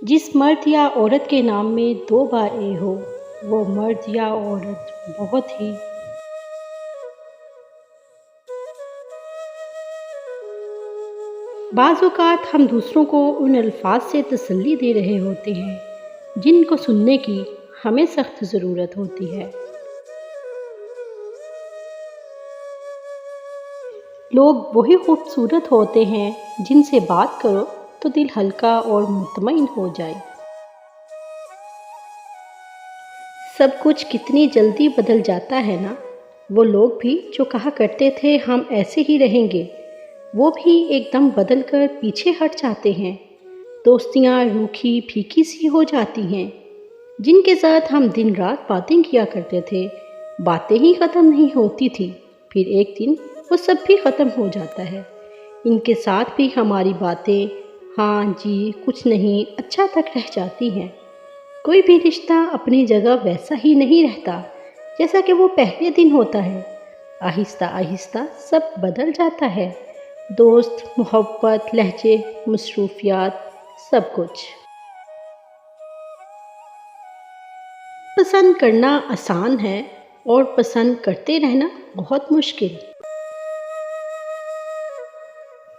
जिस मर्द या औरत के नाम में 2 बार ए हो, वो मर्द या औरत बहुत ही बाज़ औक़ात हम दूसरों को उन अल्फाज से तसल्ली दे रहे होते हैं जिनको सुनने की हमें सख्त ज़रूरत होती है। लोग वही खूबसूरत होते हैं जिनसे बात करो तो दिल हल्का और मुतमईन हो जाए। सब कुछ कितनी जल्दी बदल जाता है ना। वो लोग भी जो कहा करते थे हम ऐसे ही रहेंगे, वो भी एकदम बदल कर पीछे हट जाते हैं। दोस्तियाँ रूखी फीकी सी हो जाती हैं। जिनके साथ हम दिन रात बातें किया करते थे, बातें ही ख़त्म नहीं होती थी। फिर एक दिन वो सब भी ख़त्म हो जाता है। इनके साथ भी हमारी बातें हाँ जी कुछ नहीं अच्छा तक रह जाती हैं। कोई भी रिश्ता अपनी जगह वैसा ही नहीं रहता जैसा कि वो पहले दिन होता है। आहिस्ता आहिस्ता सब बदल जाता है। दोस्त, मोहब्बत, लहजे, मसरूफियात, सब कुछ। पसंद करना आसान है और पसंद करते रहना बहुत मुश्किल।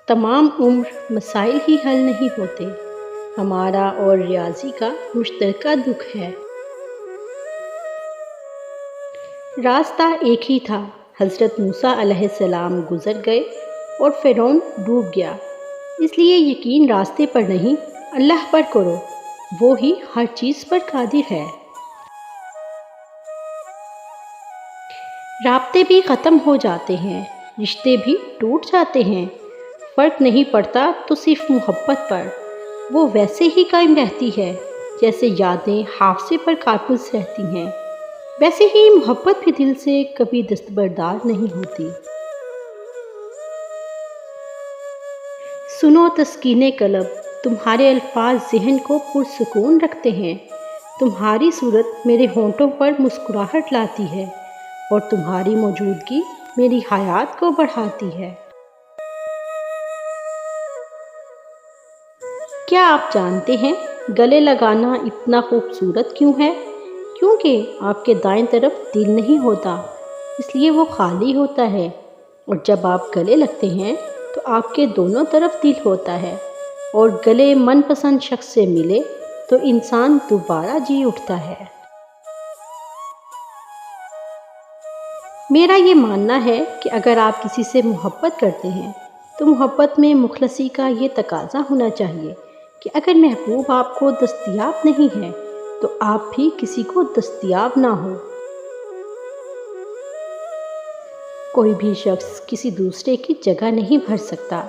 तमाम उम्र मसाइल ही हल नहीं होते। हमारा और रियाजी का मुश्तरका दुख है। रास्ता एक ही था। हज़रत मूसा अलैहिस्सलाम गुज़र गए और फ़िरौन डूब गया। इसलिए यकीन रास्ते पर नहीं अल्लाह पर करो, वो ही हर चीज़ पर कादिर है। राब्ते भी ख़त्म हो जाते हैं, रिश्ते भी टूट जाते हैं। फ़र्क नहीं पड़ता तो सिर्फ मोहब्बत पर, वो वैसे ही कायम रहती है जैसे यादें हाफ़्ज़े पर काबिज़ रहती हैं। वैसे ही मोहब्बत भी दिल से कभी दस्तबरदार नहीं होती। सुनो तस्कीने कलब, तुम्हारे अल्फाज ज़हन को पुरसुकून रखते हैं। तुम्हारी सूरत मेरे होंठों पर मुस्कुराहट लाती है और तुम्हारी मौजूदगी मेरी हयात को बढ़ाती है। क्या आप जानते हैं गले लगाना इतना खूबसूरत क्यों है? क्योंकि आपके दाएं तरफ दिल नहीं होता, इसलिए वो खाली होता है। और जब आप गले लगते हैं तो आपके दोनों तरफ दिल होता है और गले मनपसंद शख्स से मिले तो इंसान दोबारा जी उठता है। मेरा ये मानना है कि अगर आप किसी से मोहब्बत करते हैं तो मोहब्बत में मुखलसी का ये तकाज़ा होना चाहिए कि अगर महबूब आपको दस्तयाब नहीं है तो आप भी किसी को दस्तयाब ना हो। कोई भी शख्स किसी दूसरे की जगह नहीं भर सकता।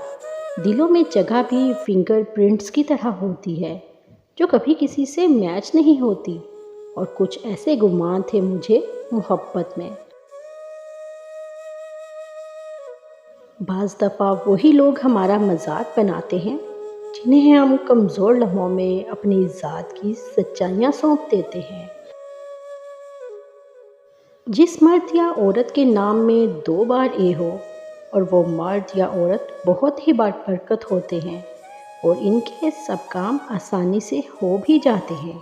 दिलों में जगह भी फिंगरप्रिंट्स की तरह होती है जो कभी किसी से मैच नहीं होती। और कुछ ऐसे गुमान थे मुझे मोहब्बत में। बाज़ दफ़ा वही लोग हमारा मजाक बनाते हैं जिन्हें हम कमज़ोर लम्हों में अपनी ज़ात की सच्चाइयाँ सौंप देते हैं। जिस मर्द या औरत के नाम में 2 बार ए हो और वो मर्द या औरत बहुत ही बरकत होते हैं और इनके सब काम आसानी से हो भी जाते हैं।